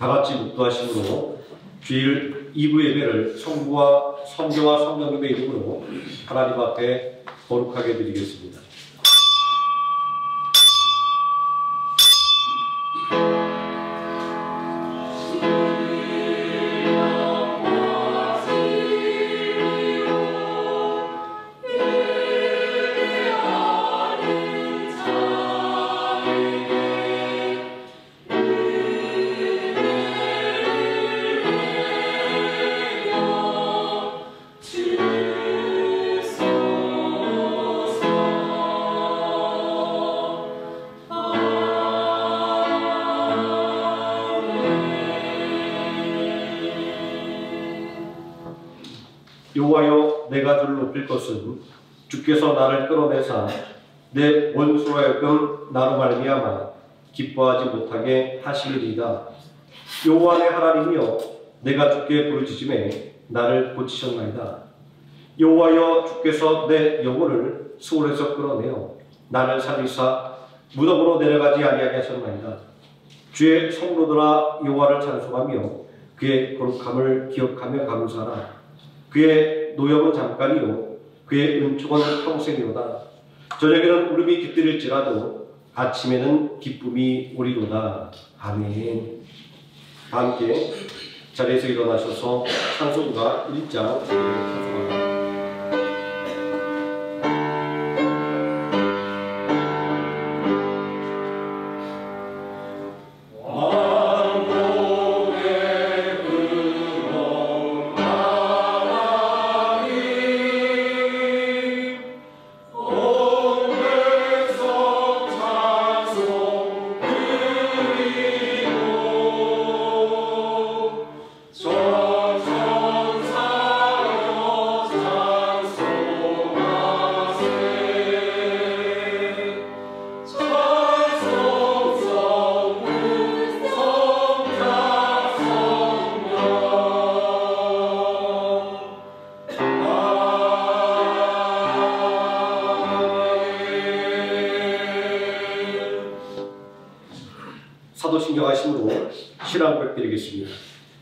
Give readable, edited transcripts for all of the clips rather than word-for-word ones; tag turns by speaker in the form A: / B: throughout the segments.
A: 다같이 묵도하심으로 주일 2부 예배를 성부와 성교와 성령님의 이름으로 하나님 앞에 거룩하게 드리겠습니다. 여호와여, 내가 주를 높일 것은 주께서 나를 끌어내사 내 원수로 하여금 나로 말미암아 기뻐하지 못하게 하시리이다. 여호와 내 하나님이여, 내가 주께 부르짖음에 나를 고치셨나이다. 여호와여, 주께서 내 영혼을 수월에서 끌어내어 나를 살리사 무덤으로 내려가지 아니하게 하셨나이다. 주의 성도들아, 여호와를 찬송하며 그의 거룩함을 기억하며 감사하라. 그의 노염은 잠깐이요 그의 은총은 평생이로다. 저녁에는 울음이 깃들일지라도 아침에는 기쁨이 오리로다. 아멘. 다 함께 자리에서 일어나셔서 찬송가 1장 찬송합니다. 사도신경하심으로 신앙 고백드리겠습니다.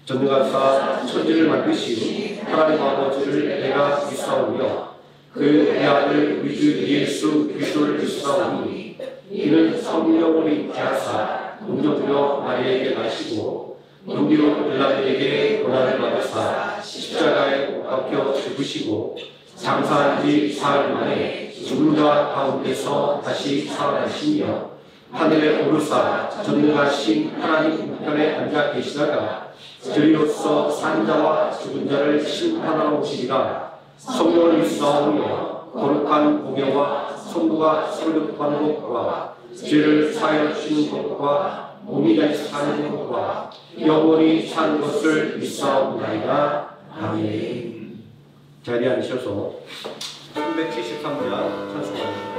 A: 전능하사 천지를 만드신 하나님 아버지를 내가 믿사오며 그의 아들 우리 주 예수 그리스도를 믿사오니 이는 성령으로 잉태하사 동정녀 마리아에게 나시고 본디오 빌라도에게 고난을 받으사 십자가에 못 박혀 죽으시고 장사한 지 사흘 만에 죽은 자 가운데서 다시 살아나시며 하늘에 오르사 전능하신 하나님 우편에 앉아 계시다가 저희로서 산 자와 죽은 자를 심판하러 오시리라. 성령을 믿사오며 거룩한 공예와 성부가 설립하는 것과 죄를 사하여 주시는 것과 몸이 다시 사는 것과 영원히 사는 것을 믿사옵나이다. 아멘. 자리에 앉으셔서 373장 찬송합니다.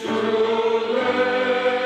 B: 주를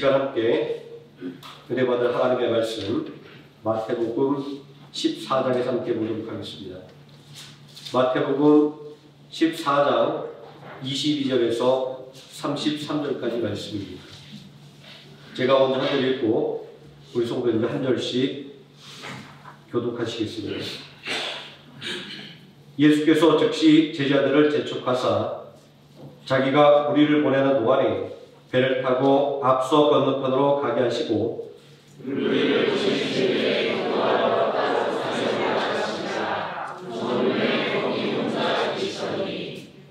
A: 시간 함께 은혜 받을 하나님의 말씀 마태복음 14장에서 함께 보도록 하겠습니다. 마태복음 14장 22절에서 33절까지 말씀입니다. 제가 먼저 한 절 읽고 우리 성도님들 한 절씩 교독하시겠습니다. 예수께서 즉시 제자들을 재촉하사 자기가 우리를 보내는 동안에 배를 타고 앞서 건너편으로 가게 하시고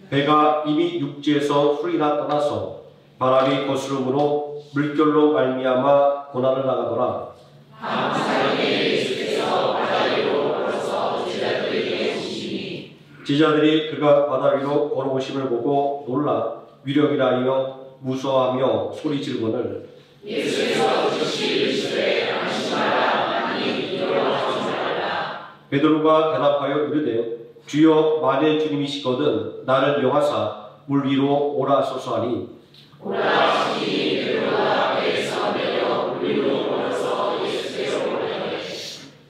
A: 배가 이미 육지에서 훌이나 떠나서 바람이 거스름으로 물결로 말미암아 고난을 당하더라. 제자들이 그가 바다 위로 걸어오심을 보고 놀라 위력이라 하여 무서워하며 소리 지르거늘 예수께서 즉시 이르시되 안심하라 하니 두려워하지 베드로가 대답하여 이르되 주여 만일 주님이시거든 나를 명하사 물 위로 오라소서 하니 오라시니 베드로가 배에서 내려 물 위로 걸어서 예수께로 오르되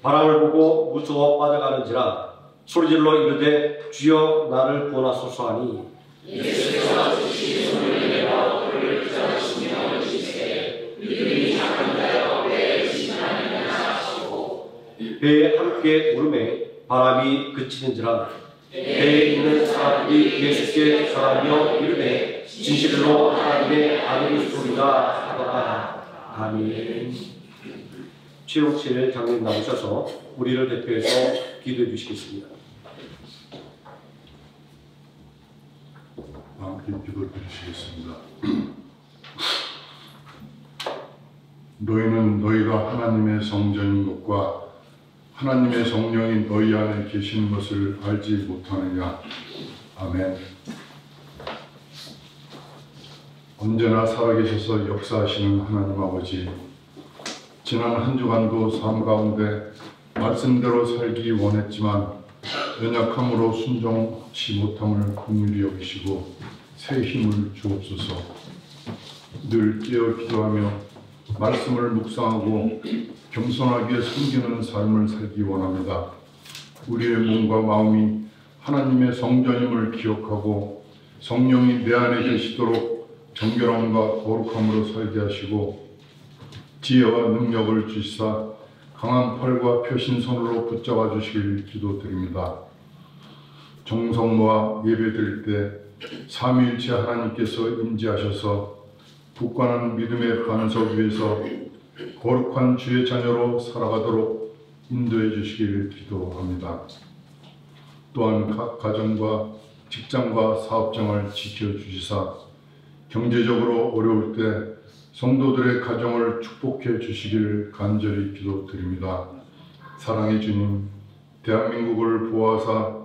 A: 바람을 보고 무서워 빠져가는지라 소리질러 이르되 주여 나를 구원하소서 하니 예수께서 즉시 손을 내밀어 그를 붙잡으시며 이르시되 믿음이 약한가요 왜 의심하느냐 하시고 배에 함께 오르매 바람이 그치는지라 배에 있는 사람들이 예수께 전하며 이르되 진실로 하나님의 아들이시로다 하더라. 아멘. 최옥실 장님 나오셔서 우리를 대표해서 기도해 주시겠습니다.
B: 함께 기도 드리시겠습니다. 너희는 너희가 하나님의 성전인 것과 하나님의 성령이 너희 안에 계시는 것을 알지 못하느냐. 아멘. 언제나 살아계셔서 역사하시는 하나님 아버지, 지난 한 주간도 삶 가운데 말씀대로 살기 원했지만 연약함으로 순종치 못함을 긍휼히 여기시고 새 힘을 주옵소서. 늘 깨어 기도하며 말씀을 묵상하고 겸손하게 섬기는 삶을 살기 원합니다. 우리의 몸과 마음이 하나님의 성전임을 기억하고 성령이 내 안에 계시도록 정결함과 거룩함으로 살게 하시고 지혜와 능력을 주시사 강한 팔과 펴신 손으로 붙잡아 주시길 기도드립니다. 정성모아 예배드릴 때 삼위일체 하나님께서 임재하셔서 굳건한 믿음의 반석 위에서 거룩한 주의 자녀로 살아가도록 인도해 주시길 기도합니다. 또한 각 가정과 직장과 사업장을 지켜주시사 경제적으로 어려울 때 성도들의 가정을 축복해 주시길 간절히 기도드립니다. 사랑의 주님, 대한민국을 보호하사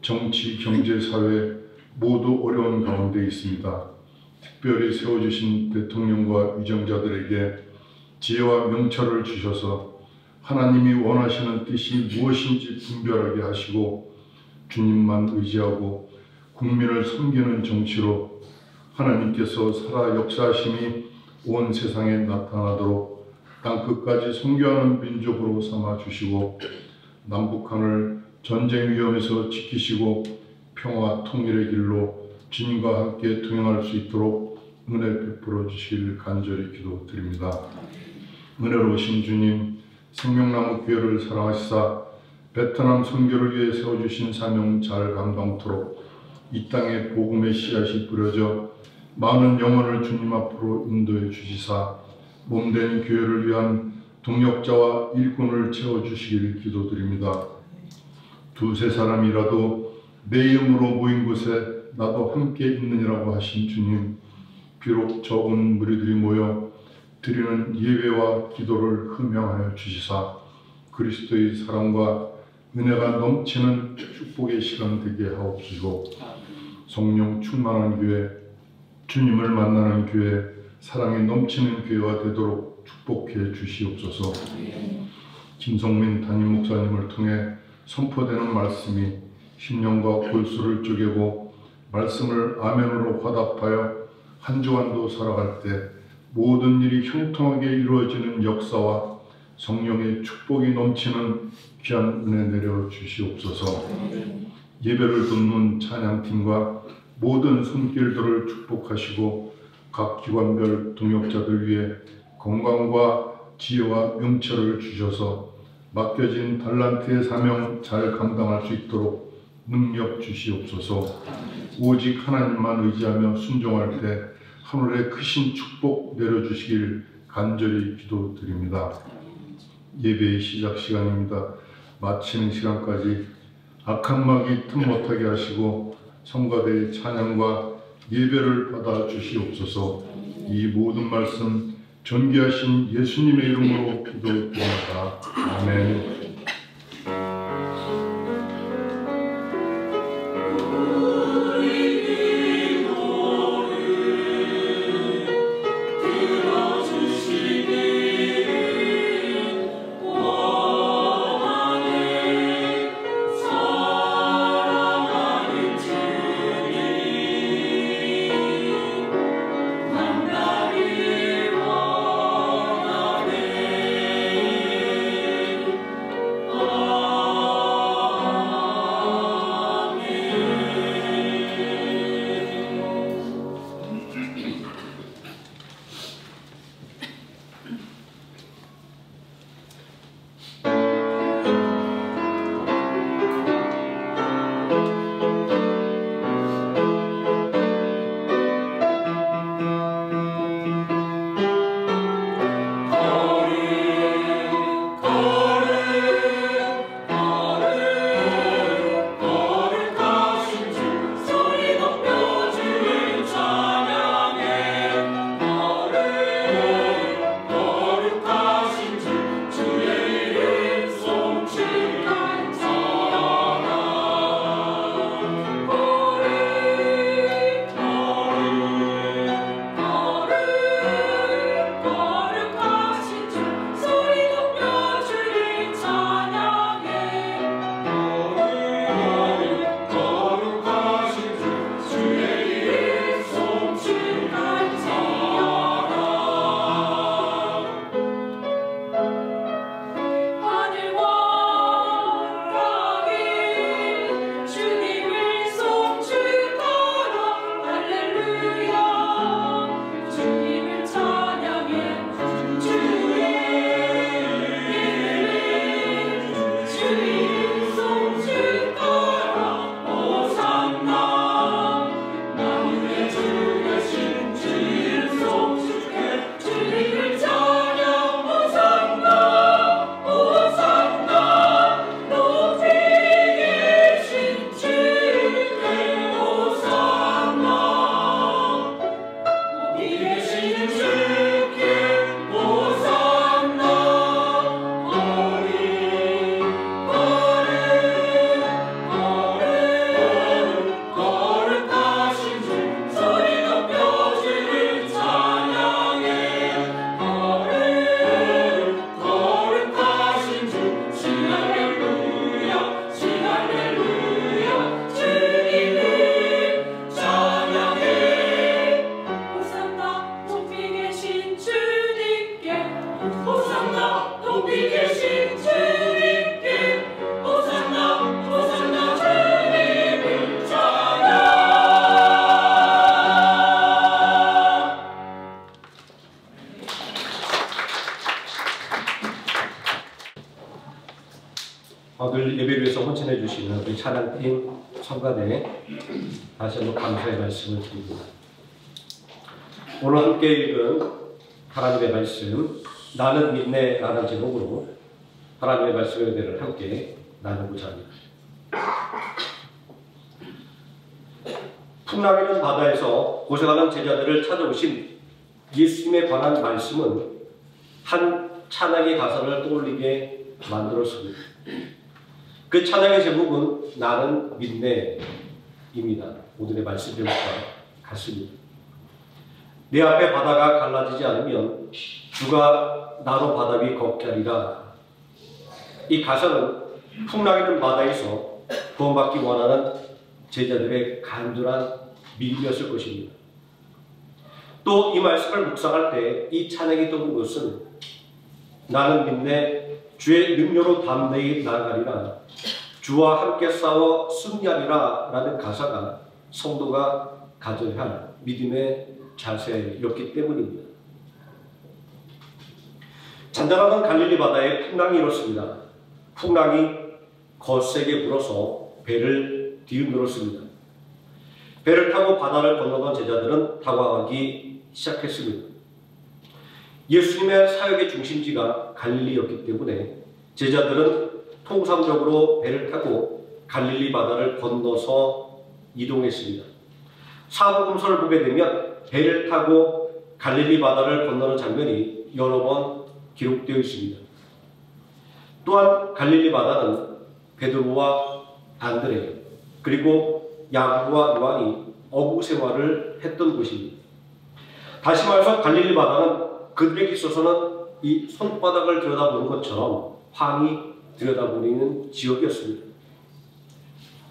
B: 정치, 경제, 사회 모두 어려운 가운데 있습니다. 특별히 세워주신 대통령과 위정자들에게 지혜와 명철을 주셔서 하나님이 원하시는 뜻이 무엇인지 분별하게 하시고 주님만 의지하고 국민을 섬기는 정치로 하나님께서 살아 역사하심이 온 세상에 나타나도록 땅끝까지 선교하는 민족으로 삼아 주시고 남북한을 전쟁 위험에서 지키시고 평화 통일의 길로 주님과 함께 동행할 수 있도록 은혜 베풀어 주시길 간절히 기도드립니다. 은혜로우신 주님, 생명나무 교회를 사랑하시사 베트남 선교를 위해 세워주신 사명 잘 감당토록 이 땅에 복음의 씨앗이 뿌려져 많은 영혼을 주님 앞으로 인도해 주시사 몸된 교회를 위한 동력자와 일꾼을 채워주시길 기도드립니다. 두세 사람이라도 내 이름으로 모인 곳에 나도 함께 있느니라고 하신 주님, 비록 적은 무리들이 모여 드리는 예배와 기도를 흠양하여 주시사 그리스도의 사랑과 은혜가 넘치는 축복의 시간 되게 하옵시고 성령 충만한 교회, 주님을 만나는 교회, 사랑이 넘치는 교회가 되도록 축복해 주시옵소서. 김성민 담임 목사님을 통해 선포되는 말씀이 심령과 골수를 쪼개고 말씀을 아멘으로 화답하여 한 주간도 살아갈 때 모든 일이 형통하게 이루어지는 역사와 성령의 축복이 넘치는 귀한 은혜 내려 주시옵소서. 예배를 돕는 찬양팀과 모든 손길들을 축복하시고 각 기관별 동역자들 위해 건강과 지혜와 명철을 주셔서 맡겨진 달란트의 사명 잘 감당할 수 있도록 능력 주시옵소서. 오직 하나님만 의지하며 순종할 때 하늘의 크신 축복 내려주시길 간절히 기도드립니다. 예배의 시작 시간입니다. 마치는 시간까지 악한 마귀 틈 못하게 하시고 성가대의 찬양과 예배를 받아 주시옵소서. 이 모든 말씀 존귀하신 예수님의 이름으로 기도드립니다. 아멘.
A: 늘 예배를 위해서 헌신해 주시는 우리 찬양팀 성가대 다시 한번 감사의 말씀을 드립니다. 오늘 함께 읽은 하나님의 말씀 나는 믿네 라는 제목으로 하나님의 말씀의 은혜를 함께 나누고자 합니다. 풍랑이는 바다에서 고생하는 제자들을 찾아오신 예수님에 관한 말씀은 한 찬양의 가사를 떠올리게 만들었습니다. 그 찬양의 제목은 나는 믿네입니다. 오늘의 말씀 제목과 같습니다. 내 앞에 바다가 갈라지지 않으면 주가 나로 바다 위 걷게 하리라. 이 가사는 풍랑이는 바다에서 구원받기 원하는 제자들의 간절한 믿음이었을 것입니다. 또 이 말씀을 묵상할 때 이 찬양이 떠오른 것은 나는 믿네 주의 능력으로 담대히 나아가리라 주와 함께 싸워 승리하리라 라는 가사가 성도가 가져야 할 믿음의 자세였기 때문입니다. 잔잔하던 갈릴리 바다에 풍랑이 일었습니다. 풍랑이 거세게 불어서 배를 뒤흔들었습니다. 배를 타고 바다를 건너던 제자들은 당황하기 시작했습니다. 예수님의 사역의 중심지가 갈릴리였기 때문에 제자들은 통상적으로 배를 타고 갈릴리 바다를 건너서 이동했습니다. 사복음서를 보게 되면 배를 타고 갈릴리 바다를 건너는 장면이 여러 번 기록되어 있습니다. 또한 갈릴리 바다는 베드로와 안드레 그리고 야고보와 요한이 어부 생활을 했던 곳입니다. 다시 말해서 갈릴리 바다는 그들에게 있어서는 이 손바닥을 들여다보는 것처럼 환히 들여다보는 지역이었습니다.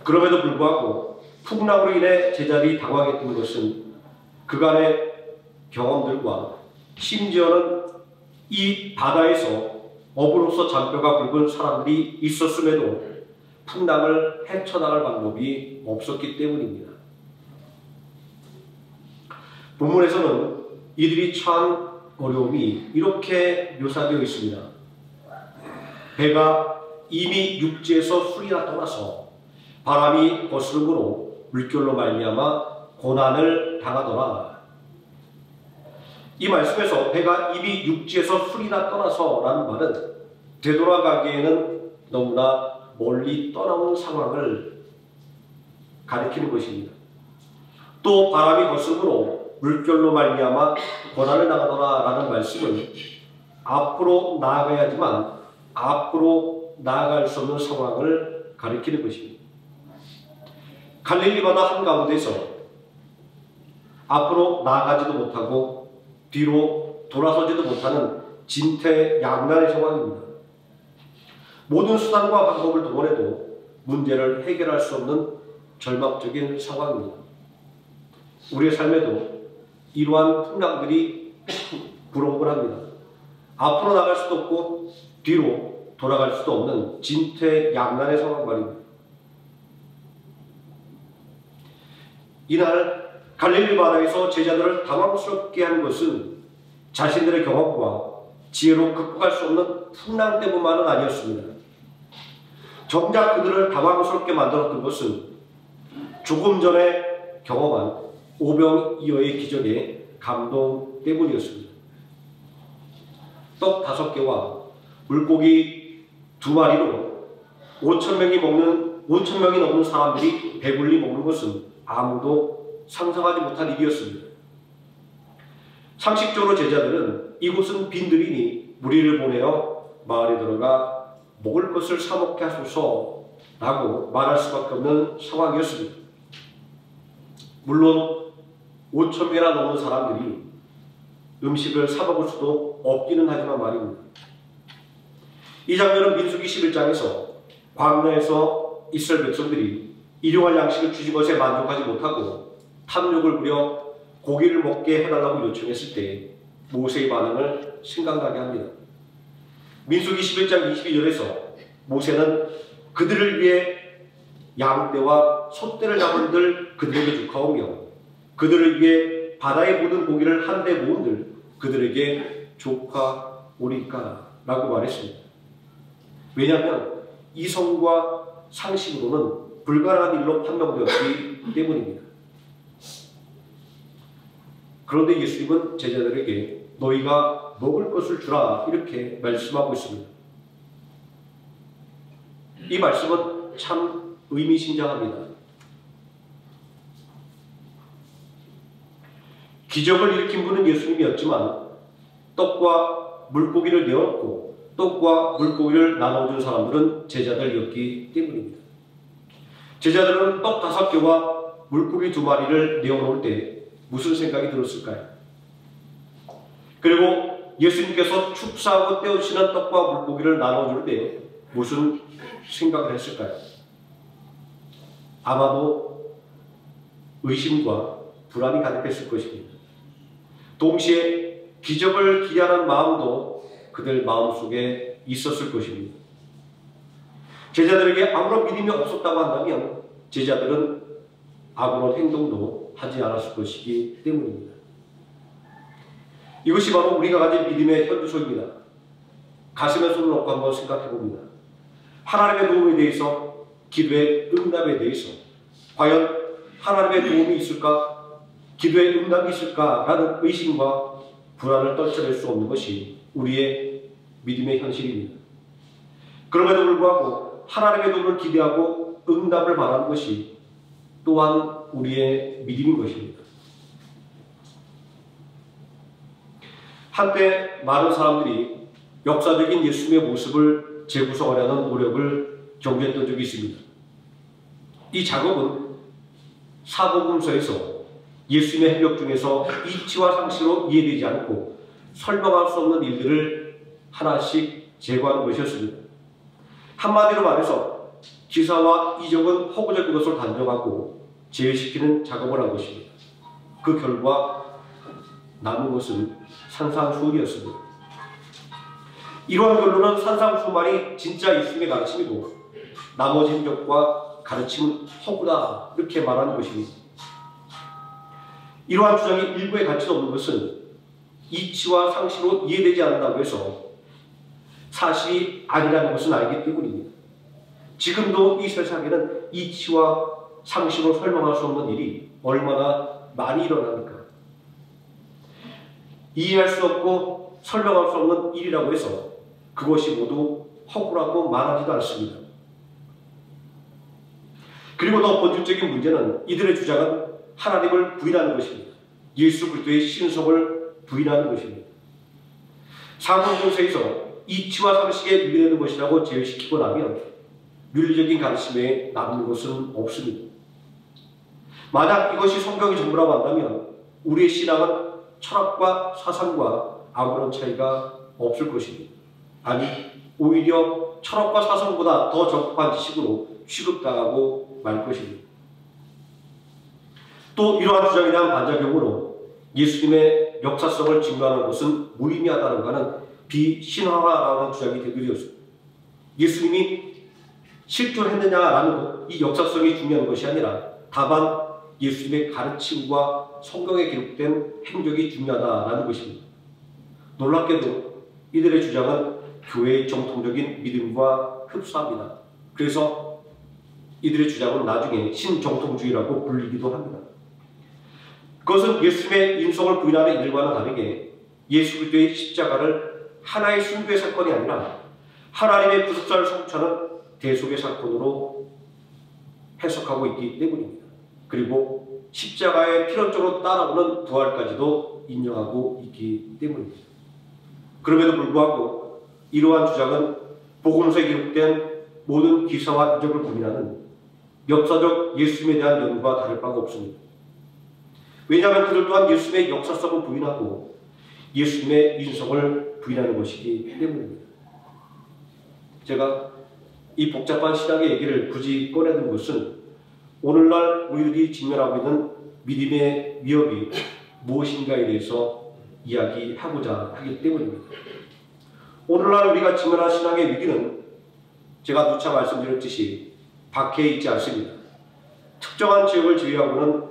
A: 그럼에도 불구하고 풍랑으로 인해 제자들이 당황했던 것은 그간의 경험들과 심지어는 이 바다에서 어부로서 잔뼈가 굵은 사람들이 있었음에도 풍랑을 헤쳐나갈 방법이 없었기 때문입니다. 본문에서는 이들이 처한 어려움이 이렇게 묘사되어 있습니다. 배가 이미 육지에서 술이나 떠나서 바람이 거스름으로 물결로 말미암아 고난을 당하더라. 이 말씀에서 배가 이미 육지에서 술이나 떠나서 라는 말은 되돌아가기에는 너무나 멀리 떠나온 상황을 가리키는 것입니다. 또 바람이 거스름으로 물결로 말미암아 고난을 당하더라 라는 말씀은 앞으로 나아가야지만 앞으로 나아갈 수 없는 상황을 가리키는 것입니다. 갈릴리 바다 한가운데서 앞으로 나아가지도 못하고 뒤로 돌아서지도 못하는 진퇴양난의 상황입니다. 모든 수단과 방법을 동원해도 문제를 해결할 수 없는 절망적인 상황입니다. 우리의 삶에도 이러한 풍랑들이 불어오곤 합니다. 앞으로 나갈 수도 없고 뒤로 돌아갈 수도 없는 진퇴양난의 상황 말입니다. 이날 갈릴리 바다에서 제자들을 당황스럽게 한 것은 자신들의 경험과 지혜로 극복할 수 없는 풍랑 때문만은 아니었습니다. 정작 그들을 당황스럽게 만들었던 것은 조금 전에 경험한 오병이어의 기적의 감동 때문이었습니다. 떡 5개와 물고기 2마리로 5,000명이 넘는 사람들이 배불리 먹는 것은 아무도 상상하지 못한 일이었습니다. 상식적으로 제자들은 이곳은 빈들이니 무리를 보내어 마을에 들어가 먹을 것을 사먹게 하소서라고 말할 수밖에 없는 상황이었습니다. 물론 5,000명이나 넘는 사람들이 음식을 사먹을 수도 없기는 하지만 말입니다. 이 장면은 민수기 11장에서 광야에서 이스라엘 백성들이 일용할 양식을 주신 것에 만족하지 못하고 탐욕을 부려 고기를 먹게 해달라고 요청했을 때 모세의 반응을 생각나게 합니다. 민수기 11장 22절에서 모세는 그들을 위해 양떼와 소떼를 잡은들 그들에게 주카오며 그들을 위해 바다의 모든 고기를 한데 모은들 그들에게 조카오리까 라고 말했습니다. 왜냐하면 이성과 상식으로는 불가능한 일로 판명되었기 때문입니다. 그런데 예수님은 제자들에게 너희가 먹을 것을 주라 이렇게 말씀하고 있습니다. 이 말씀은 참 의미심장합니다. 기적을 일으킨 분은 예수님이었지만 떡과 물고기를 내어놓고 떡과 물고기를 나눠준 사람들은 제자들이었기 때문입니다. 제자들은 떡 5개와 물고기 2마리를 내어놓을 때 무슨 생각이 들었을까요? 그리고 예수님께서 축사하고 떼어주시는 떡과 물고기를 나눠줄 때 무슨 생각을 했을까요? 아마도 의심과 불안이 가득했을 것입니다. 동시에 기적을 기대하는 마음도 그들 마음속에 있었을 것입니다. 제자들에게 아무런 믿음이 없었다고 한다면 제자들은 아무런 행동도 하지 않았을 것이기 때문입니다. 이것이 바로 우리가 가진 믿음의 현주소입니다. 가슴에 손을 얹고 한번 생각해 봅니다. 하나님의 도움에 대해서, 기도의 응답에 대해서 과연 하나님의 도움이 있을까? 기도의 응답이 있을까라는 의심과 불안을 떨쳐낼 수 없는 것이 우리의 믿음의 현실입니다. 그럼에도 불구하고 하나님의 도움을 기대하고 응답을 바라는 것이 또한 우리의 믿음인 것입니다. 한때 많은 사람들이 역사적인 예수님의 모습을 재구성하려는 노력을 경주했던 적이 있습니다. 이 작업은 사복음서에서 예수님의 행적 중에서 이치와 상시로 이해되지 않고 설명할 수 없는 일들을 하나씩 제거하는 것이었습니다. 한마디로 말해서 기사와 이적은 허구적인 것을 단정하고 제외시키는 작업을 한 것입니다. 그 결과 남은 것은 산상수훈이었습니다. 이러한 결론은 산상수훈만이 진짜 예수님의 가르침이고 나머지 행적과 가르침은 허구다 이렇게 말하는 것입니다. 이러한 주장이 일부에 가치가 없는 것은 이치와 상시로 이해되지 않는다고 해서 사실이 아니라는 것은 알기 때문입니다. 지금도 이 세상에는 이치와 상시로 설명할 수 없는 일이 얼마나 많이 일어납니까? 이해할 수 없고 설명할 수 없는 일이라고 해서 그것이 모두 허구라고 말하지도 않습니다. 그리고 더 본질적인 문제는 이들의 주장은 하나님을 부인하는 것입니다. 예수 그리스도의 신성을 부인하는 것입니다. 사복음서에서 이치와 상식에 밀려있는 것이라고 제외시키고 나면 윤리적인 가르침에 남는 것은 없습니다. 만약 이것이 성경이 전부라고 한다면 우리의 신앙은 철학과 사상과 아무런 차이가 없을 것입니다. 아니, 오히려 철학과 사상보다 더 적합한 지식으로 취급당하고 말 것입니다. 또 이러한 주장에 대한 반작용으로 예수님의 역사성을 증거하는 것은 무의미하다는 것은 비신화라는 주장이 되돌이었습니다. 예수님이 실존했느냐라는 이 역사성이 중요한 것이 아니라 다만 예수님의 가르침과 성경에 기록된 행적이 중요하다는 것입니다. 놀랍게도 이들의 주장은 교회의 정통적인 믿음과 흡사합니다. 그래서 이들의 주장은 나중에 신정통주의라고 불리기도 합니다. 그것은 예수님의 인성을 부인하는 이들과는 다르게 예수 그리스도의 십자가를 하나의 순교의 사건이 아니라 하나님의 구속사를 성취하는 대속의 사건으로 해석하고 있기 때문입니다. 그리고 십자가의 필연적으로 따라오는 부활까지도 인정하고 있기 때문입니다. 그럼에도 불구하고 이러한 주장은 복음서에 기록된 모든 기사와 이적을 부인하는 역사적 예수님에 대한 연구와 다를 바가 없습니다. 왜냐하면 그들 또한 예수님의 역사성을 부인하고 예수님의 인성을 부인하는 것이기 때문입니다. 제가 이 복잡한 신학의 얘기를 굳이 꺼내는 것은 오늘날 우리들이 직면하고 있는 믿음의 위협이 무엇인가에 대해서 이야기하고자 하기 때문입니다. 오늘날 우리가 직면한 신앙의 위기는 제가 누차 말씀드렸듯이 밖에 있지 않습니다. 특정한 지역을 제외하고는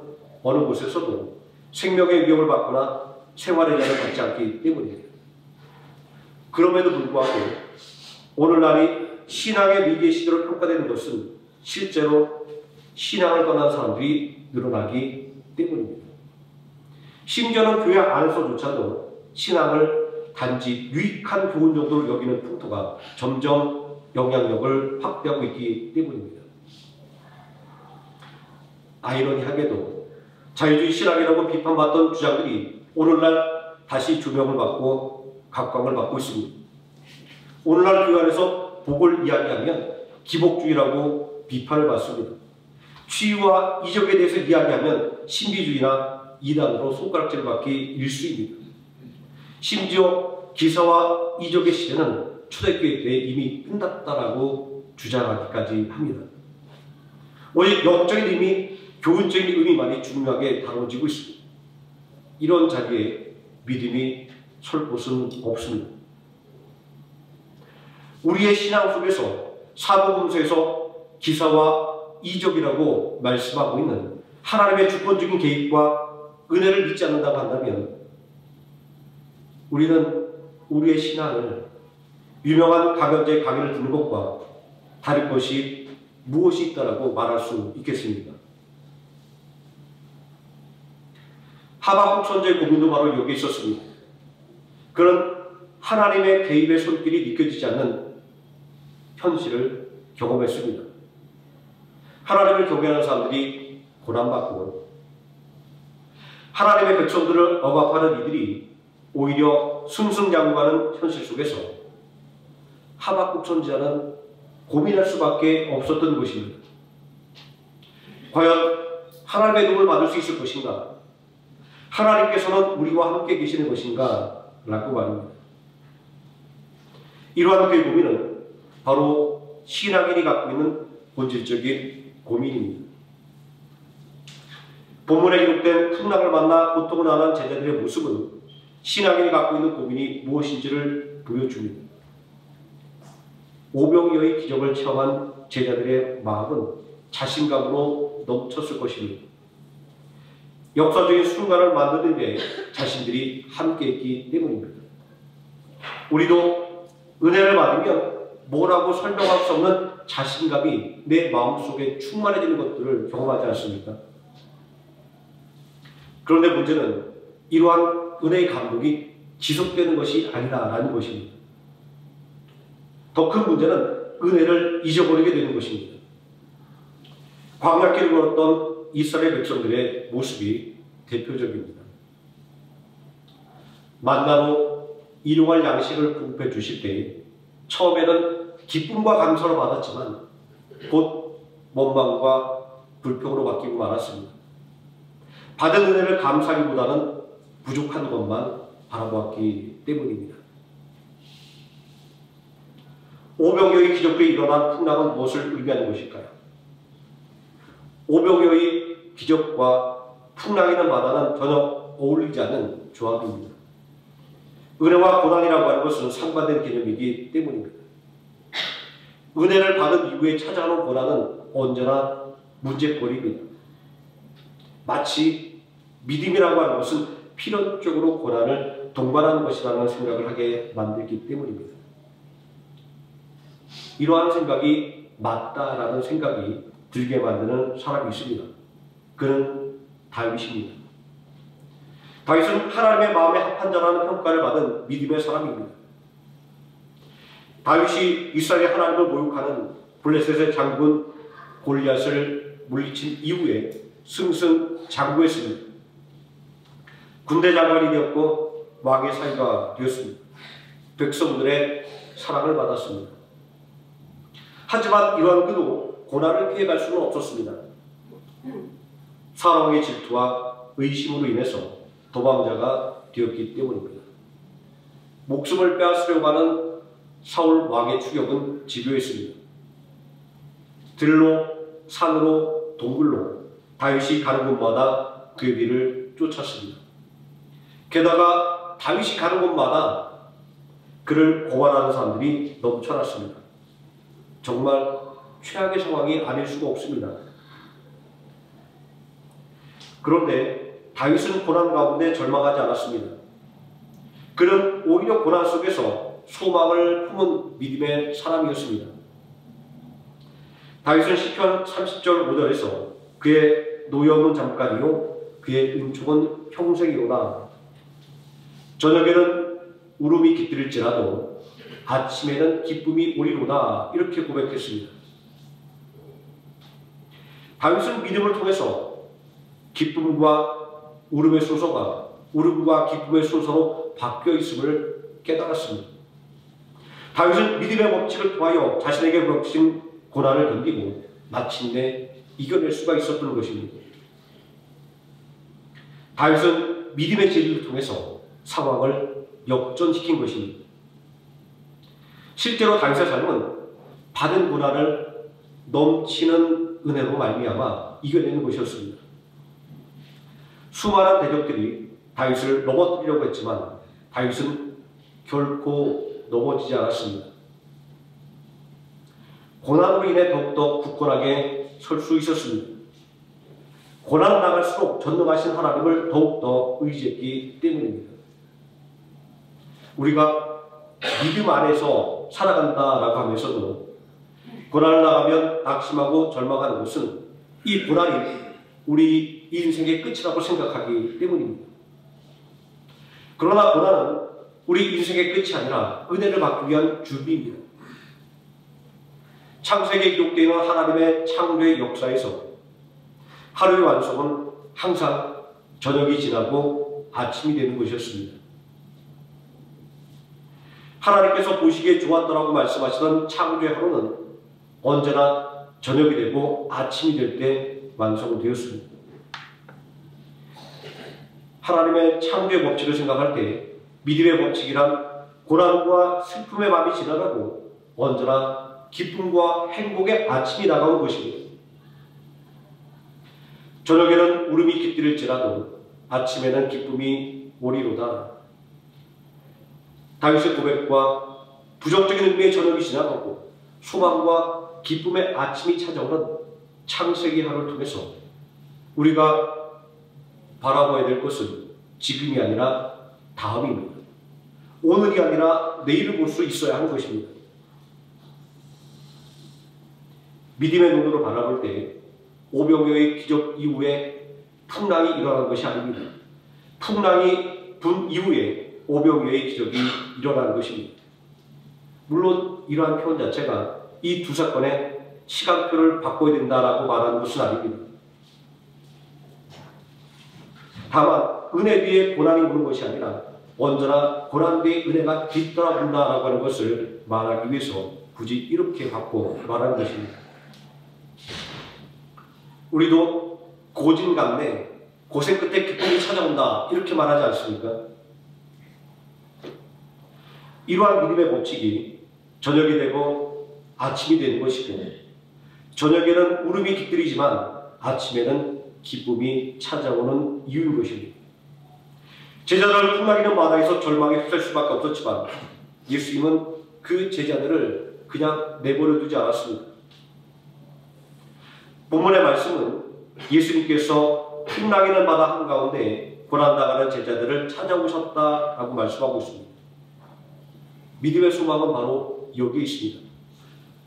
A: 어느 곳에서도 생명의 위협을 받거나 생활의 제한을 받지 않기 때문입니다. 그럼에도 불구하고 오늘날이 신앙의 위기의 시대로 평가되는 것은 실제로 신앙을 떠난 사람들이 늘어나기 때문입니다. 심지어는 교회 안에서조차도 신앙을 단지 유익한 교훈 정도로 여기는 풍토가 점점 영향력을 확대하고 있기 때문입니다. 아이러니하게도 자유주의 신학이라고 비판받던 주장들이 오늘날 다시 조명을 받고 각광을 받고 있습니다. 오늘날 교회 안에서 복을 이야기하면 기복주의라고 비판을 받습니다. 치유와 이적에 대해서 이야기하면 신비주의나 이단으로 손가락질을 받기 일쑤입니다. 심지어 기사와 이적의 시대는 초대교회 때 이미 끝났다라고 주장하기까지 합니다. 오직 영적인 의미, 교훈적인 의미만이 중요하게 다뤄지고 있습니다. 이런 자리에 믿음이 설 곳은 없습니다. 우리의 신앙 속에서 사복음서에서 기사와 이적이라고 말씀하고 있는 하나님의 주권적인 개입과 은혜를 믿지 않는다고 한다면 우리는 우리의 신앙을 유명한 강연자의 강의를 듣는 것과 다를 것이 무엇이 있다라고 말할 수 있겠습니까? 하박국 선지자의 고민도 바로 여기 있었습니다. 그런 하나님의 개입의 손길이 느껴지지 않는 현실을 경험했습니다. 하나님을 경외하는 사람들이 고난받고 하나님의 백성들을 억압하는 이들이 오히려 승승장구하는 현실 속에서 하박국 선지자는 고민할 수밖에 없었던 것입니다. 과연 하나님의 도움을 받을 수 있을 것인가? 하나님께서는 우리와 함께 계시는 것인가? 라고 말합니다. 이러한 그의 고민은 바로 신앙인이 갖고 있는 본질적인 고민입니다. 본문에 기록된 풍랑을 만나 고통을 당한 제자들의 모습은 신앙인이 갖고 있는 고민이 무엇인지를 보여줍니다. 오병이어의 기적을 체험한 제자들의 마음은 자신감으로 넘쳤을 것입니다. 역사적인 순간을 만드는 데 자신들이 함께했기 때문입니다. 우리도 은혜를 받으면 뭐라고 설명할 수 없는 자신감이 내 마음속에 충만해지는 것들을 경험하지 않습니까? 그런데 문제는 이러한 은혜의 감동이 지속되는 것이 아니다라는 것입니다. 더 큰 문제는 은혜를 잊어버리게 되는 것입니다. 광야길을 걸었던 이스라엘 백성들의 모습이 대표적입니다. 만나로 일용할 양식을 공급해 주실 때 처음에는 기쁨과 감사로 받았지만 곧 원망과 불평으로 바뀌고 말았습니다. 받은 은혜를 감사하기보다는 부족한 것만 바라보았기 때문입니다. 오병이어의 기적에 일어난 풍랑은 무엇을 의미하는 것일까요? 오병이어의 기적과 풍랑이라는 바다는 전혀 어울리지 않는 조합입니다. 은혜와 고난이라고 하는 것은 상반된 개념이기 때문입니다. 은혜를 받은 이후에 찾아오는 고난은 언제나 문제거리입니다. 마치 믿음이라고 하는 것은 필연적으로 고난을 동반하는 것이라는 생각을 하게 만들기 때문입니다. 이러한 생각이 맞다라는 생각이 들게 만드는 사람이 있습니다. 그는 다윗입니다. 다윗은 하나님의 마음에 합한 자라는 평가를 받은 믿음의 사람입니다. 다윗이 이스라엘 하나님을 모욕하는 블레셋의 장군 골리앗을 물리친 이후에 승승장구했습니다. 군대 장관이 되었고 왕의 사위가 되었습니다. 백성들의 사랑을 받았습니다. 하지만 이러한 그도 고난을 피해갈 수는 없었습니다. 사랑의 질투와 의심으로 인해서 도망자가 되었기 때문입니다. 목숨을 빼앗으려고 하는 사울 왕의 추격은 집요했습니다. 들로, 산으로, 동굴로 다윗이 가는 곳마다 그의 뒤를 쫓았습니다. 게다가 다윗이 가는 곳마다 그를 고발하는 사람들이 넘쳐났습니다. 정말 최악의 상황이 아닐 수가 없습니다. 그런데 다윗은 고난 가운데 절망하지 않았습니다. 그는 오히려 고난 속에서 소망을 품은 믿음의 사람이었습니다. 다윗은 시편 30절 5절에서 그의 노염은 잠깐이요 그의 은총은 평생이로다. 저녁에는 울음이 깃들일지라도 아침에는 기쁨이 오리로다 이렇게 고백했습니다. 다윗은 믿음을 통해서 기쁨과 울음의 순서가 울음과 기쁨의 순서로 바뀌어 있음을 깨달았습니다. 다윗은 믿음의 법칙을 통하여 자신에게 부닥친 고난을 견디고 마침내 이겨낼 수가 있었던 것입니다. 다윗은 믿음의 진리를 통해서 상황을 역전시킨 것입니다. 실제로 다윗의 삶은 받은 고난을 넘치는 은혜로 말미암아 이겨내는 것이었습니다. 수많은 대적들이 다윗을 넘어뜨리려고 했지만 다윗은 결코 넘어지지 않았습니다. 고난으로 인해 더욱더 굳건하게 설 수 있었습니다. 고난 나갈수록 전능하신 하나님을 더욱더 의지했기 때문입니다. 우리가 믿음 안에서 살아간다라고 하면서도 고난을 나가면 낙심하고 절망하는 것은 이 고난이 우리 인생의 끝이라고 생각하기 때문입니다. 그러나 고난은 우리 인생의 끝이 아니라 은혜를 받기 위한 준비입니다. 창세기에 기록되어 있는 하나님의 창조의 역사에서 하루의 완성은 항상 저녁이 지나고 아침이 되는 것이었습니다. 하나님께서 보시기에 좋았더라고 말씀하시던 창조의 하루는 언제나 저녁이 되고 아침이 될 때 완성되었습니다. 하나님의 창조의 법칙을 생각할 때 믿음의 법칙이란 고난과 슬픔의 밤이 지나가고 언제나 기쁨과 행복의 아침이 다가온 것입니다. 저녁에는 울음이 깃들일지라도 아침에는 기쁨이 오리로다. 다윗의 고백과 부정적인 의미의 저녁이 지나가고 소망과 기쁨의 아침이 찾아오는 창세기 하루를 통해서 우리가 바라봐야 될 것은 지금이 아니라 다음입니다. 오늘이 아니라 내일을 볼 수 있어야 하는 것입니다. 믿음의 눈으로 바라볼 때 오병이어의 기적 이후에 풍랑이 일어난 것이 아닙니다. 풍랑이 분 이후에 오병이어의 기적이 일어난 것입니다. 물론 이러한 표현 자체가 이 두 사건의 시간표를 바꿔야 된다라고 말하는 것은 아닙니다. 다만 은혜 뒤에 고난이 오는 것이 아니라 언제나 고난 뒤에 은혜가 뒤따라온다라고 하는 것을 말하기 위해서 굳이 이렇게 바꿔 말하는 것입니다. 우리도 고진감래, 고생 끝에 기쁨이 찾아온다 이렇게 말하지 않습니까? 이러한 믿음의 법칙이 저녁이 되고 아침이 되는 것이고 저녁에는 울음이 깃들이지만 아침에는 기쁨이 찾아오는 이유인 것입니다. 제자들을 풍랑이는 바다에서 절망에 휩쓸 수밖에 없었지만 예수님은 그 제자들을 그냥 내버려 두지 않았습니다. 본문의 말씀은 예수님께서 풍랑이는 바다 한가운데 고난당하는 제자들을 찾아오셨다라고 말씀하고 있습니다. 믿음의 소망은 바로 여기에 있습니다.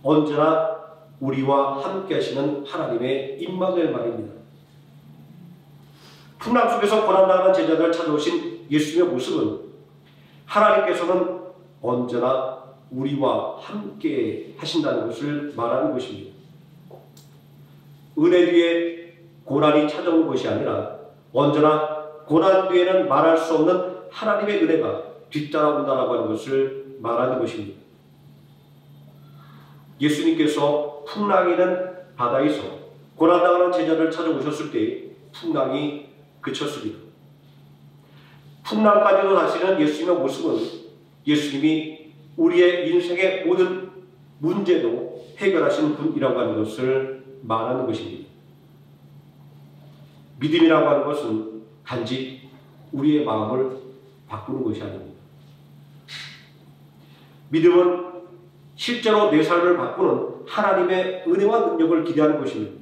A: 언제나 우리와 함께 하시는 하나님의 임마누엘 말입니다. 풍랑 속에서 고난당하는 제자들을 찾아오신 예수님의 모습은 하나님께서는 언제나 우리와 함께 하신다는 것을 말하는 것입니다. 은혜 뒤에 고난이 찾아오는 것이 아니라 언제나 고난 뒤에는 말할 수 없는 하나님의 은혜가 뒤따라온다라고 하는 것을 말하는 것입니다. 예수님께서 풍랑이는 바다에서 고난당하는 제자들을 찾아오셨을 때 풍랑이 그쳤습니다. 풍랑까지도 다스리는 예수님의 모습은 예수님이 우리의 인생의 모든 문제도 해결하신 분이라고 하는 것을 말하는 것입니다. 믿음이라고 하는 것은 단지 우리의 마음을 바꾸는 것이 아닙니다. 믿음은 실제로 내 삶을 바꾸는 하나님의 은혜와 능력을 기대하는 것입니다.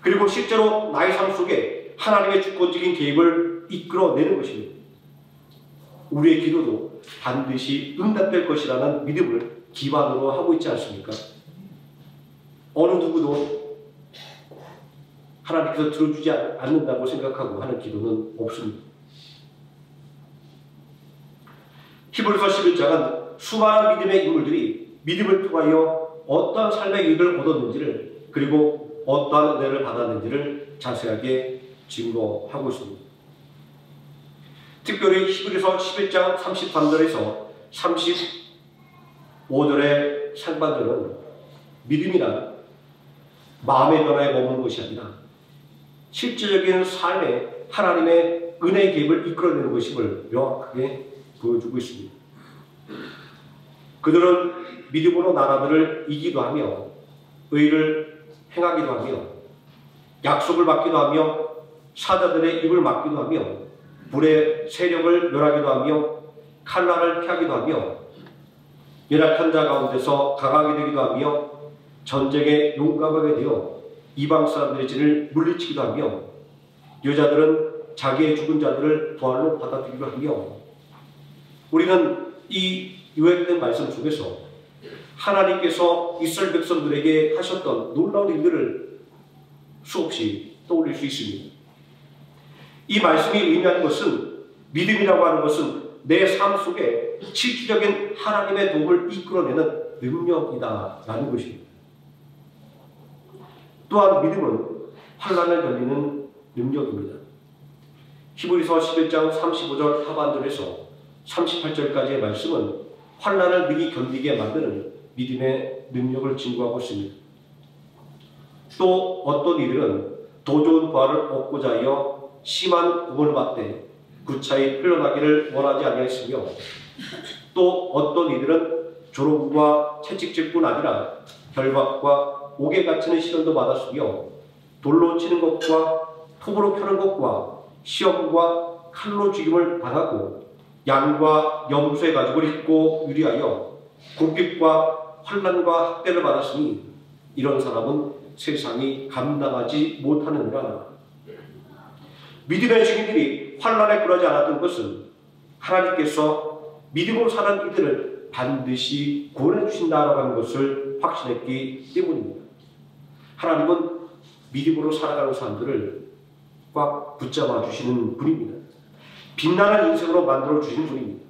A: 그리고 실제로 나의 삶 속에 하나님의 주권적인 개입을 이끌어내는 것입니다. 우리의 기도도 반드시 응답될 것이라는 믿음을 기반으로 하고 있지 않습니까? 어느 누구도 하나님께서 들어주지 않는다고 생각하고 하는 기도는 없습니다. 히브리서 11장은 수많은 믿음의 인물들이 믿음을 통하여 어떠한 삶의 이익을 얻었는지를 그리고 어떠한 은혜를 받았는지를 자세하게 증거하고 있습니다. 특별히 히브리서 11장 33절에서 35절의 상반절은 믿음이란 마음의 변화에 머무는 것이 아니라 실제적인 삶에 하나님의 은혜의 개입을 이끌어내는 것임을 명확하게 보여주고 있습니다. 그들은 믿음으로 나라들을 이기도 하며 의를 행하기도 하며 약속을 받기도 하며 사자들의 입을 막기도 하며 불의 세력을 멸하기도 하며 칼날을 피하기도 하며 연약한 자 가운데서 강하게 되기도 하며 전쟁에 용감하게 되어 이방 사람들의 진을 물리치기도 하며 여자들은 자기의 죽은 자들을 부활로 받아들이기도 하며 우리는 이 요약된 말씀 속에서 하나님께서 이스라엘 백성들에게 하셨던 놀라운 일들을 수없이 떠올릴 수 있습니다. 이 말씀이 의미하는 것은 믿음이라고 하는 것은 내 삶 속에 실질적인 하나님의 도움을 이끌어내는 능력이다라는 것입니다. 또한 믿음은 환난을 견디는 능력입니다. 히브리서 11장 35절 하반절에서 38절까지의 말씀은 환난을 능히 견디게 만드는 믿음의 능력을 증거하고 있습니다. 또 어떤 이들은 더 좋은 부활을 얻고자 하여 심한 고문을 받되 구차히 흘러나기를 원하지 아니하였으며 또 어떤 이들은 조롱과 채찍질뿐 아니라 결박과 옥에 갇히는 시련도 받았으며 돌로 치는 것과 톱으로 펴는 것과 시험과 칼로 죽임을 당하고 양과 염소의 가죽을 입고 유리하여 궁핍과 환난과 학대를 받았으니 이런 사람은 세상이 감당하지 못하느니라. 믿음의 증인들이 환난에 굴하지 않았던 것은 하나님께서 믿음으로 사는 이들을 반드시 구원해 주신다라고 하는 것을 확신했기 때문입니다. 하나님은 믿음으로 살아가는 사람들을 꽉 붙잡아 주시는 분입니다. 빛나는 인생으로 만들어 주시는 분입니다.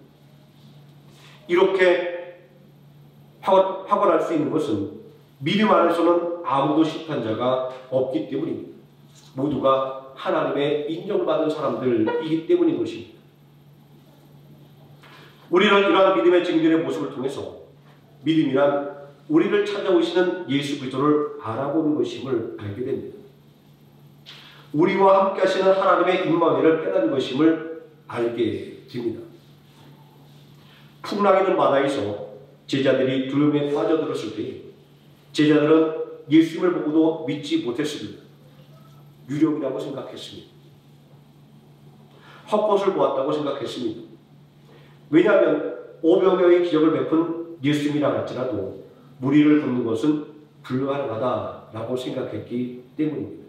A: 이렇게 확언할 수 있는 것은 믿음 안에서는 아무도 실패한 자가 없기 때문입니다. 모두가 하나님의 인정받은 사람들이기 때문인 것입니다. 우리는 이러한 믿음의 증인들의 모습을 통해서 믿음이란 우리를 찾아오시는 예수 그리스도를 알아보는 것임을 알게 됩니다. 우리와 함께 하시는 하나님의 임마누엘을 깨닫는 것임을 알게 됩니다. 풍랑이는 바다에서 제자들이 두려움에 빠져들었을 때 제자들은 예수님을 보고도 믿지 못했습니다. 유령이라고 생각했습니다. 헛것을 보았다고 생각했습니다. 왜냐하면 오병이어의 기적을 베푼 예수님이라 할지라도 무리를 걷는 것은 불가능하다라고 생각했기 때문입니다.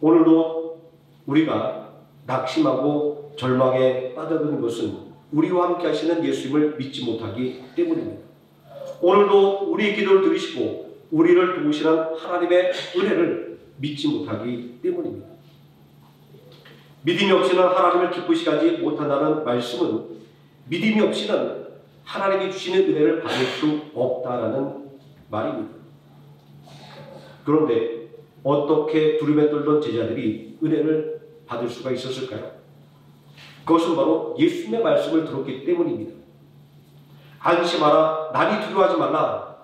A: 오늘도 우리가 낙심하고 절망에 빠져드는 것은 우리와 함께 하시는 예수님을 믿지 못하기 때문입니다. 오늘도 우리의 기도를 들으시고 우리를 도우시는 하나님의 은혜를 믿지 못하기 때문입니다. 믿음이 없이는 하나님을 기쁘시게 하지 못한다는 말씀은 믿음이 없이는 하나님이 주시는 은혜를 받을 수 없다라는 말입니다. 그런데 어떻게 두려움에 떨던 제자들이 은혜를 받을 수가 있었을까요? 그것은 바로 예수님의 말씀을 들었기 때문입니다. 안심하라, 난이 두려워하지 말라.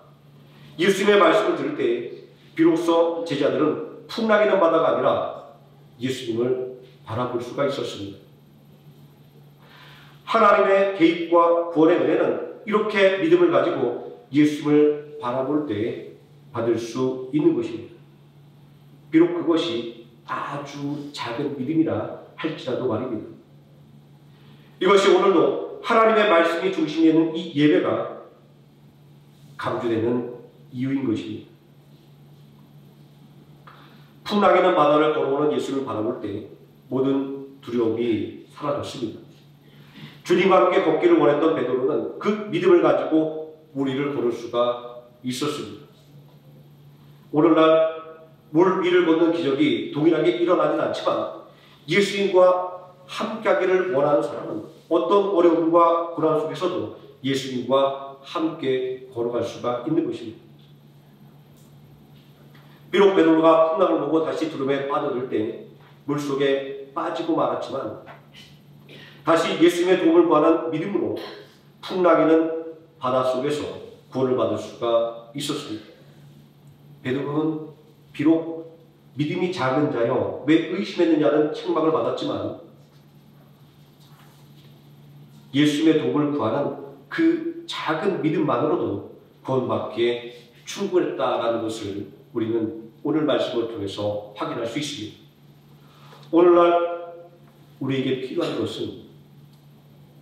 A: 예수님의 말씀을 들을 때 비로소 제자들은 풍랑이는 바다가 아니라 예수님을 바라볼 수가 있었습니다. 하나님의 개입과 구원의 은혜는 이렇게 믿음을 가지고 예수님을 바라볼 때 받을 수 있는 것입니다. 비록 그것이 아주 작은 믿음이라 할지라도 말입니다. 이것이 오늘도 하나님의 말씀이 중심에 있는 이 예배가 강조되는 이유인 것입니다. 풍랑이는 바다를 걸어오는 예수를 바라볼 때 모든 두려움이 사라졌습니다. 주님과 함께 걷기를 원했던 베드로는 그 믿음을 가지고 무리를 걸을 수가 있었습니다. 오늘날 물 위를 걷는 기적이 동일하게 일어나진 않지만 예수님과 함께하기를 원하는 사람은 어떤 어려움과 고난 속에서도 예수님과 함께 걸어갈 수가 있는 것입니다. 비록 베드로가 풍랑을 보고 다시 두려움에 빠져들 때 물속에 빠지고 말았지만 다시 예수님의 도움을 구하는 믿음으로 풍랑이는 바닷속에서 구원을 받을 수가 있었습니다. 베드로는 비록 믿음이 작은 자여 왜 의심했느냐는 책망을 받았지만 예수님의 도움을 구하는 그 작은 믿음만으로도 구원받기에 충분했다라는 것을 우리는 오늘 말씀을 통해서 확인할 수 있습니다. 오늘날 우리에게 필요한 것은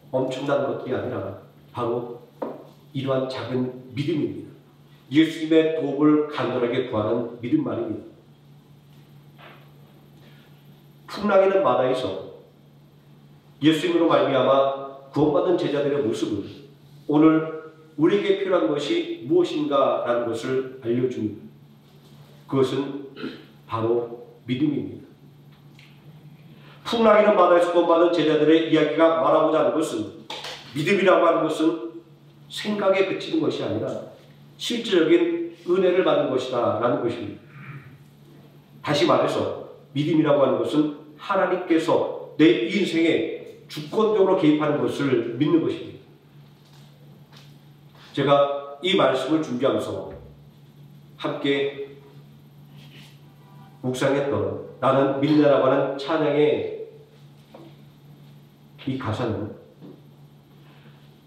A: 엄청난 것들이 아니라 바로 이러한 작은 믿음입니다. 예수님의 도움을 간절하게 구하는 믿음 말입니다. 풍랑이는 바다에서 예수님으로 말미암아 구원받은 제자들의 모습은 오늘 우리에게 필요한 것이 무엇인가라는 것을 알려줍니다. 그것은 바로 믿음입니다. 풍랑이는 바다에서 구원받은 제자들의 이야기가 말하고자 하는 것은 믿음이라고 하는 것은 생각에 그치는 것이 아니라 실질적인 은혜를 받는 것이다 라는 것입니다. 다시 말해서 믿음이라고 하는 것은 하나님께서 내 인생에 주권적으로 개입하는 것을 믿는 것입니다. 제가 이 말씀을 준비하면서 함께 묵상했던 나는 믿는다라고 하는 찬양의 이 가사는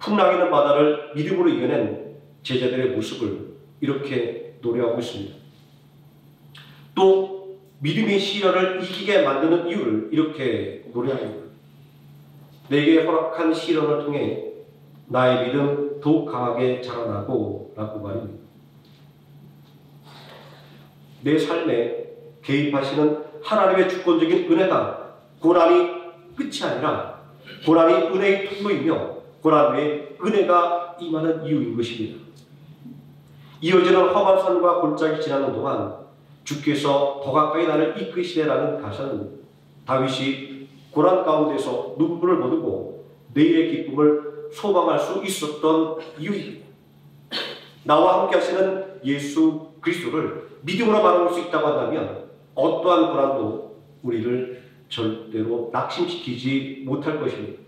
A: 풍랑이는 바다를 믿음으로 이겨낸 제자들의 모습을 이렇게 노래하고 있습니다. 또 믿음의 시련을 이기게 만드는 이유를 이렇게 노래합니다. 내게 허락한 시련을 통해 나의 믿음 더욱 강하게 자라나고 라고 말입니다. 내 삶에 개입하시는 하나님의 주권적인 은혜가 고난이 끝이 아니라 고난이 은혜의 통로이며 고난 외에 은혜가 임하는 이유인 것입니다. 이어지는 험한 산과 골짜기 지나는 동안 주께서 더 가까이 나를 이끄시네라는 가사는 다윗이 고난 가운데서 눈물을 머금고 내일의 기쁨을 소망할 수 있었던 이유입니다. 나와 함께 하시는 예수 그리스도를 믿음으로 바라볼 수 있다고 한다면 어떠한 고난도 우리를 절대로 낙심시키지 못할 것입니다.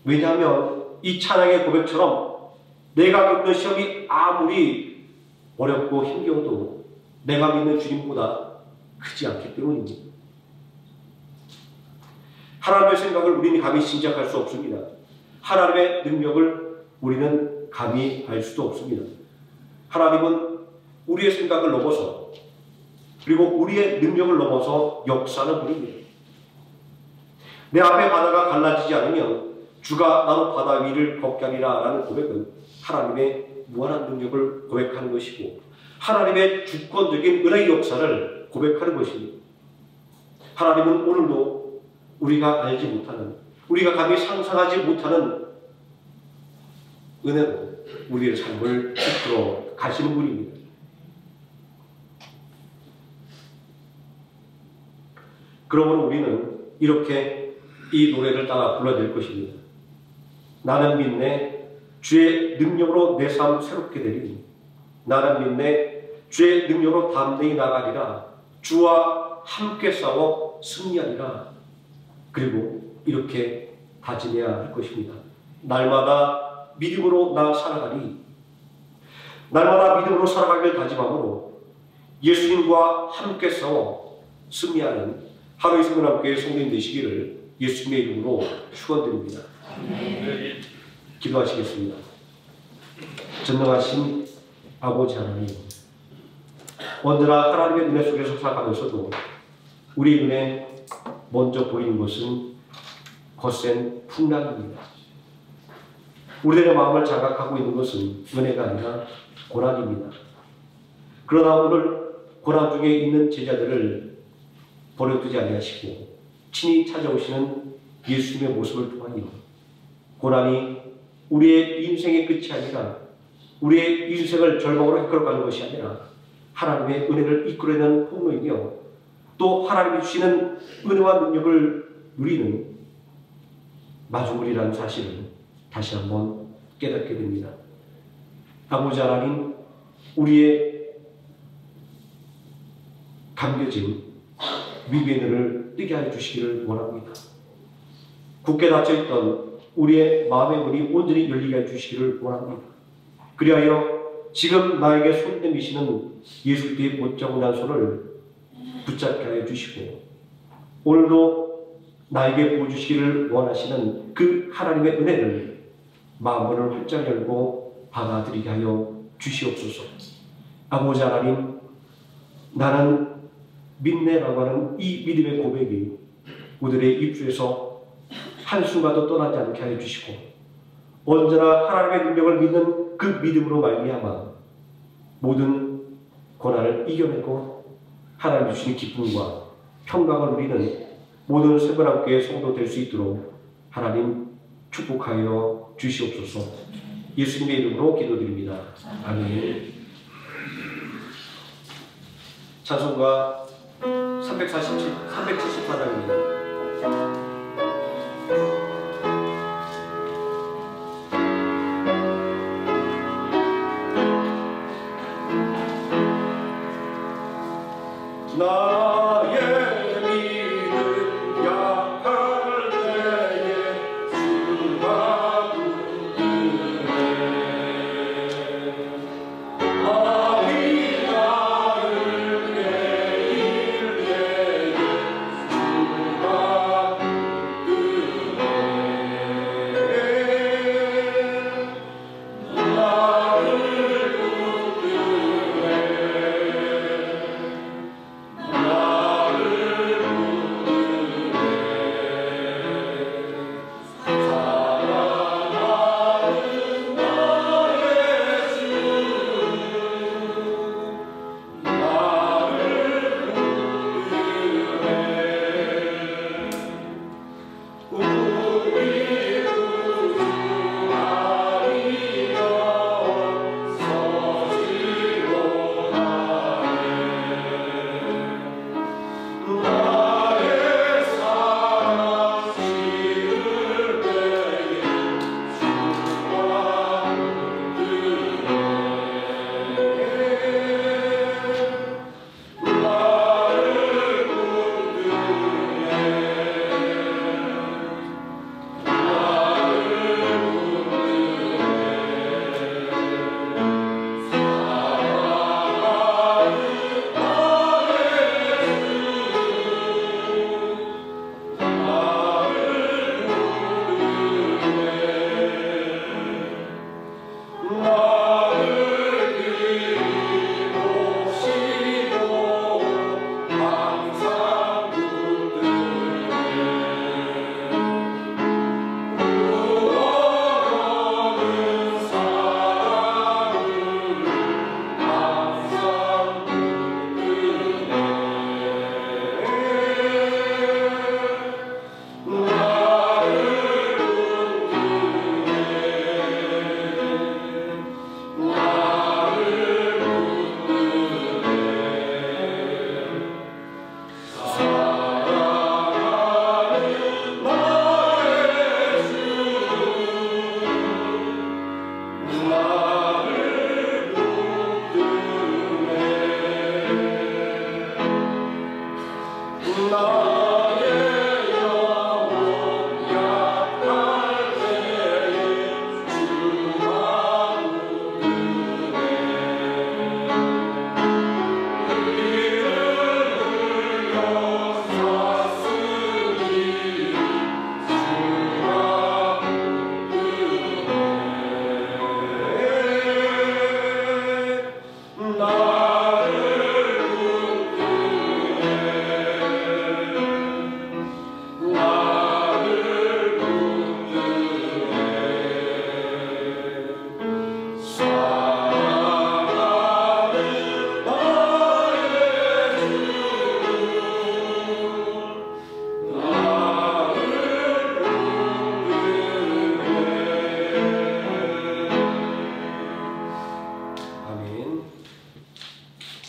A: 왜냐하면 이 찬양의 고백처럼 내가 겪는 시험이 아무리 어렵고 힘겨워도 내가 믿는 주님보다 크지 않기 때문입니다. 하나님의 생각을 우리는 감히 짐작할 수 없습니다. 하나님의 능력을 우리는 감히 알 수도 없습니다. 하나님은 우리의 생각을 넘어서 그리고 우리의 능력을 넘어서 역사하는 분입니다. 내 앞에 바다가 갈라지지 않으면 주가 나로 바다 위를 걷게 하리라 라는 고백은 하나님의 무한한 능력을 고백하는 것이고 하나님의 주권적인 은혜의 역사를 고백하는 것입니다. 하나님은 오늘도 우리가 알지 못하는 우리가 감히 상상하지 못하는 은혜로 우리의 삶을 이끌어 가시는 분입니다. 그러므로 우리는 이렇게 이 노래를 따라 불러야 될 것입니다. 나는 믿네 주의 능력으로 내 삶 새롭게 되리니 나는 믿네 주의 능력으로 담대히 나가리라 주와 함께 싸워 승리하리라. 그리고 이렇게 다짐해야 할 것입니다. 날마다 믿음으로 나 살아가리. 날마다 믿음으로 살아가길 다짐함으로 예수님과 함께 싸워 승리하는 하루의 생명함께 성도님 되시기를 예수님의 이름으로 축원드립니다. 기도하시겠습니다. 전능하신 아버지 하나님, 언제나 하나님의 은혜 속에서 살아가면서도 우리 눈에 먼저 보이는 것은 거센 풍랑입니다. 우리들의 마음을 장악하고 있는 것은 은혜가 아니라 고난입니다. 그러나 오늘 고난 중에 있는 제자들을 버려두지 아니하시고 친히 찾아오시는 예수님의 모습을 통하여 고난이 우리의 인생의 끝이 아니라 우리의 인생을 절망으로 이끌어가는 것이 아니라 하나님의 은혜를 이끌어내는 통로이며 또 하나님이 주시는 은혜와 능력을 누리는 마중물이라는 사실을 다시 한번 깨닫게 됩니다. 아버지 하나님, 우리의 감겨진 위기의 눈을 뜨게 해 주시기를 원합니다. 굳게 닫혀있던 우리의 마음의 문이 온전히 열리게 해 주시기를 원합니다. 그리하여 지금 나에게 손 내미시는 예수 그리스도의 못자국난 손을 붙잡게 하여 주시고 오늘도 나에게 보여주시기를 원하시는 그 하나님의 은혜를 마음문을 활짝 열고 받아들이게 하여 주시옵소서. 아버지 하나님, 나는 믿네라고 하는 이 믿음의 고백이 우리들의 입술에서 한순간도 떠나지 않게 하여 주시고, 언제나 하나님의 능력을 믿는 그 믿음으로 말미암아 모든 고난을 이겨내고 하나님 주시는 기쁨과 평강을 누리는 모든 세번함교회 성도 될 수 있도록 하나님 축복하여 주시옵소서. 예수님의 이름으로 기도드립니다. 아멘. 찬송가 374장입니다. 나의 믿음 약할 때에 주가 붙드네. 마음이 나를 깨일 때에 주가 붙드네. 나를 붙드네.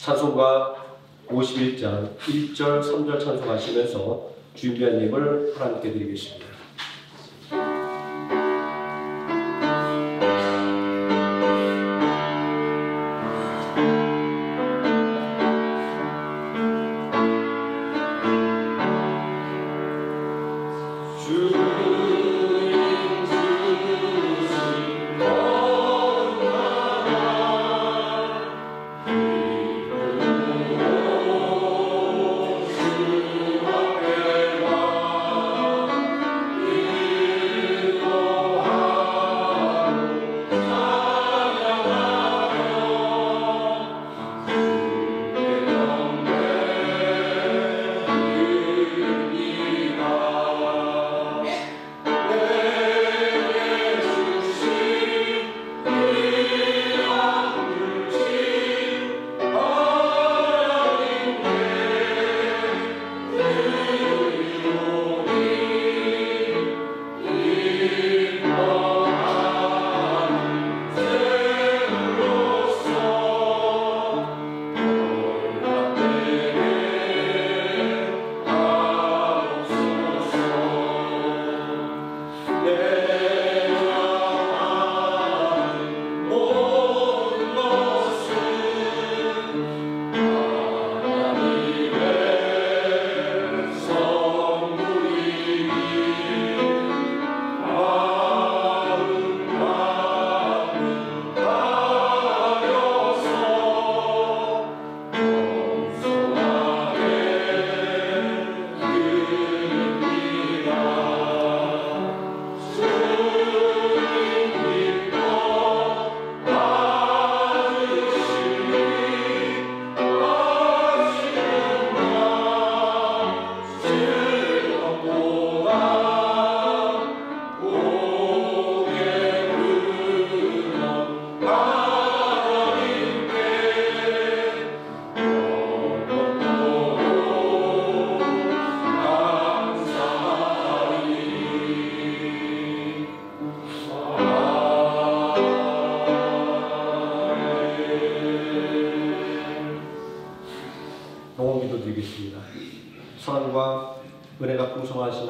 A: 찬송가 51장 1절 3절 찬송하시면서 준비한 예물 하나님께 드리겠습니다.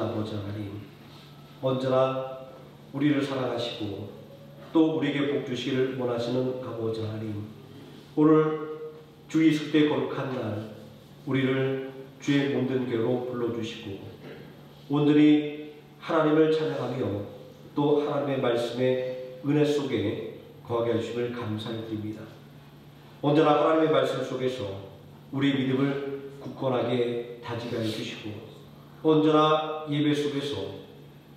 A: 좋아하시는 아버지 하나님, 언제나 우리를 사랑하시고 또 우리에게 복 주시기를 원하시는 아버지 하나님, 오늘 주 이슬 거룩한 날 우리를 주의 몸된 궤로 불러주시고 온전히 하나님을 찬양하며 또 하나님의 말씀의 은혜 속에 거하게 하심을 감사히 드립니다. 언제나 하나님의 말씀 속에서 우리의 믿음을 굳건하게 다지게 해주시고 언제나 예배 속에서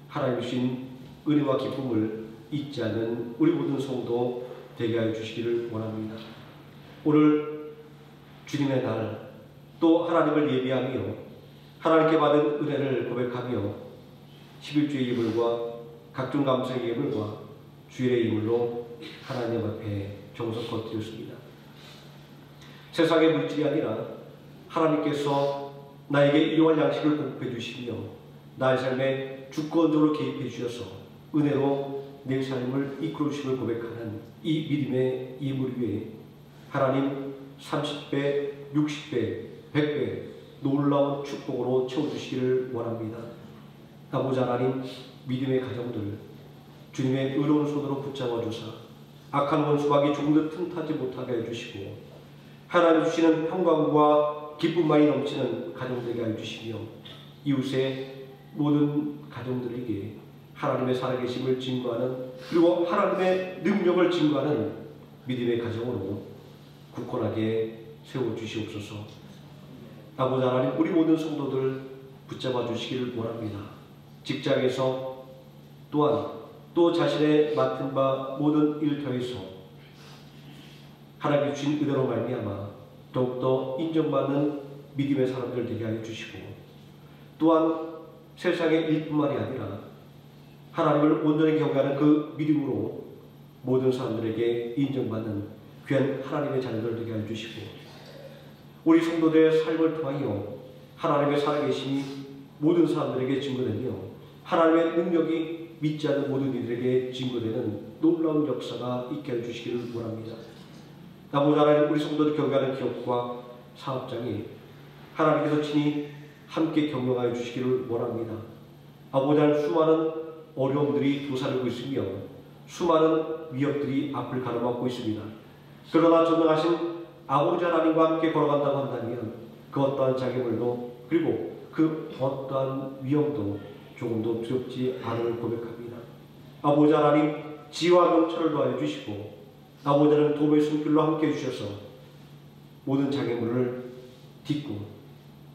A: 하나님 주신 은혜와 기쁨을 잊지 않는 우리 모든 성도 되게 하여 주시기를 원합니다. 오늘 주님의 날 또 하나님을 예비하며 하나님께 받은 은혜를 고백하며 11주의 예물과 각종 감사의 예물과 주일의 예물로 하나님 앞에 정성껏 드렸습니다. 세상의 물질이 아니라 하나님께서 나에게 일용할 양식을 공급해 주시며 나의 삶에 주권적으로 개입해 주셔서 은혜로 내 삶을 이끌어 주심을 고백하는 이 믿음의 예물 위에 하나님 30배, 60배, 100배 놀라운 축복으로 채워주시기를 원합니다. 아버지 하나님, 믿음의 가정들 주님의 의로운 손으로 붙잡아 주사 악한 원수박이 조금 더 틈타지 못하게 해주시고 하나님 주시는 평강과 기쁨만이 넘치는 가정 되게 해주시며 이웃의 모든 가정들에게 하나님의 살아계심을 증거하는 그리고 하나님의 능력을 증거하는 믿음의 가정으로 굳건하게 세워주시옵소서. 아버지 하나님, 우리 모든 성도들 붙잡아 주시기를 원합니다. 직장에서 또한 또 자신의 맡은 바 모든 일터에서 하나님이 주신 은혜로 말미암아 더욱더 인정받는 믿음의 사람들 되게 하여 주시고 또한 세상의 일뿐만이 아니라 하나님을 온전히 경외하는 그 믿음으로 모든 사람들에게 인정받는 귀한 하나님의 자녀들 되게 하여 주시고 우리 성도들의 삶을 통하여 하나님의 살아계심이 모든 사람들에게 증거되며 하나님의 능력이 믿지 않는 모든 이들에게 증거되는 놀라운 역사가 있게 해주시기를 원합니다. 아버지 하나님, 우리 성도들 경배하는 기업과 사업장이 하나님께서 친히 함께 경영하여 주시기를 원합니다. 아버지 하나님, 수많은 어려움들이 도사리고 있으며 수많은 위협들이 앞을 가로막고 있습니다. 그러나 전능하신 아버지 하나님과 함께 걸어간다고 한다면 그 어떠한 장애물도 그리고 그 어떠한 위험도 조금도 두렵지 않음을 고백합니다. 아버지 하나님, 지혜와 명철을 더하여 주시고 아버지 하나님 도움의 손길로 함께 해주셔서 모든 장애물을 딛고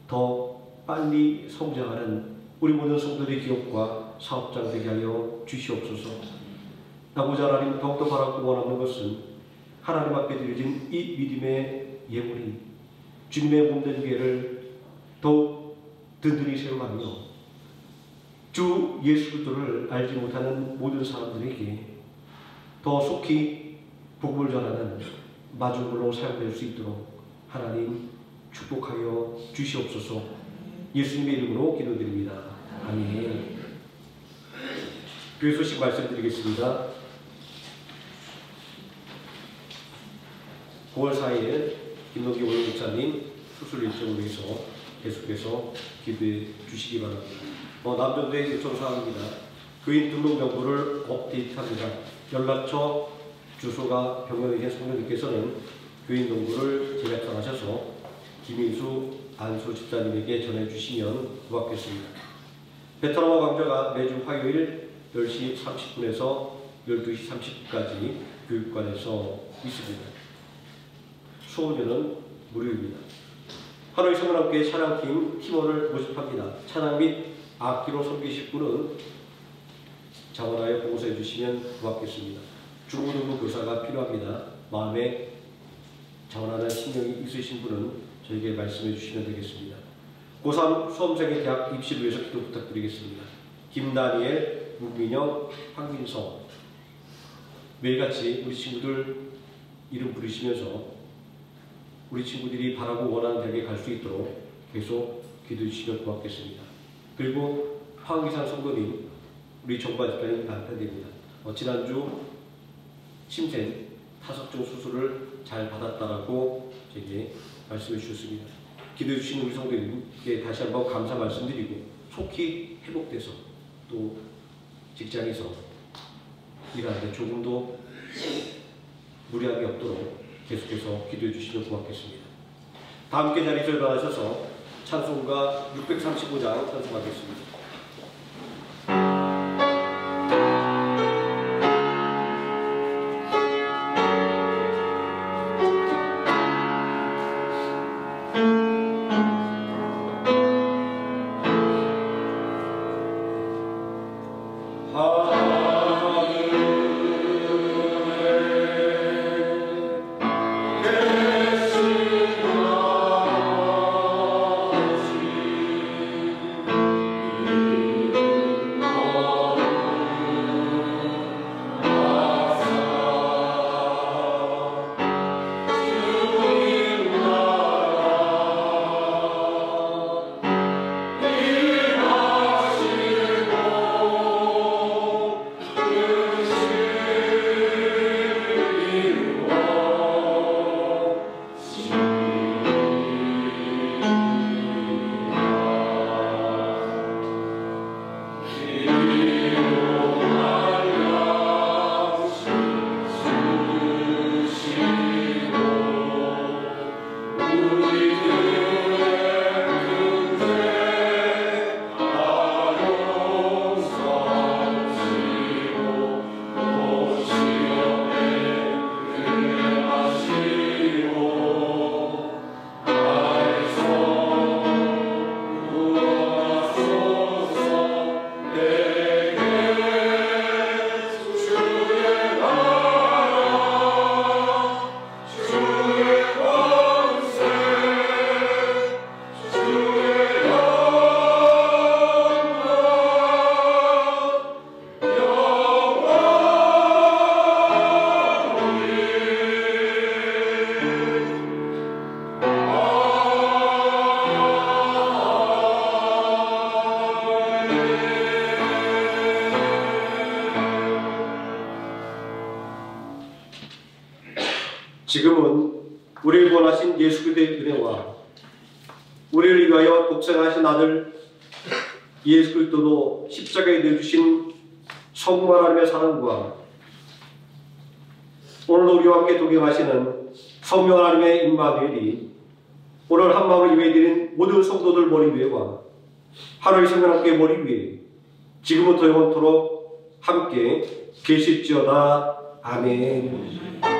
A: 더 빨리 성장하는 우리 모든 성도들의 기업과 사업장 되게 하여 주시옵소서. 아버지 하나님, 더욱더 바라고 원하는 것은 하나님 앞에 드려진 이 믿음의 예물이 주님의 몸된 교회를 더욱 든든히 세워가며 주 예수 그리스도를 알지 못하는 모든 사람들에게 더 속히 복음을 전하는 마중물로 사용될 수 있도록 하나님 축복하여 주시옵소서. 예수님의 이름으로 기도드립니다. 아멘. 교회 소식 말씀드리겠습니다. 9월 4일 김동기 오영 목사님 수술 일정으로 해서 계속해서 기도해 주시기 바랍니다. 남전도의 요청사항입니다. 교인 등록명부를 업데이트합니다. 연락처, 주소가 변경되신 성도님께서는 교인 동부를 재작성하셔서 김인수, 안수 집사님에게 전해주시면 고맙겠습니다. 베트남어 강좌가 매주 화요일 10시 30분에서 12시 30분까지 교육관에서 있습니다. 수업료는 무료입니다. 하노이 성문학교의 찬양팀 팀원을 모집합니다. 찬양 및 악기로 섬기실 분은 자원하여 봉사해 주시면 고맙겠습니다. 중고등부 교사가 필요합니다. 마음에 자원하는 신경이 있으신 분은 저에게 말씀해 주시면 되겠습니다. 고3 수험생의 대학 입시를 위해서 기도 부탁드리겠습니다. 김다니엘, 문민영, 황민성 매일같이 우리 친구들 이름 부르시면서 우리 친구들이 바라고 원하는 대학에 갈 수 있도록 계속 기도해 주시면 고맙겠습니다. 그리고 황기상 성도님, 우리 정반 집사님 남편입니다. 지난주 침샘 타석종 수술을 잘 받았다라고 제게 말씀해 주셨습니다. 기도해 주신 우리 성도님께 다시 한번 감사 말씀드리고 속히 회복돼서 또 직장에서 일하는데 조금도 무리함이 없도록 계속해서 기도해 주시면 고맙겠습니다. 다 함께 자리에서 일어나셔서 찬송가 635장 찬송하겠습니다. 지금은 우리를 구원하신 예수 그리스도의 은혜와 우리를 위하여 독생하신 아들 예수 그리스도로 십자가에 내주신 성부 하나님의 사랑과 오늘도 우리와 함께 동행하시는 성령 하나님의 임마누엘이 오늘 한마음을 예배드린 모든 성도들 머리 위에와 하나님의 생명 함께 머리 위에 지금부터 영원토록 함께 계실지어다. 아멘.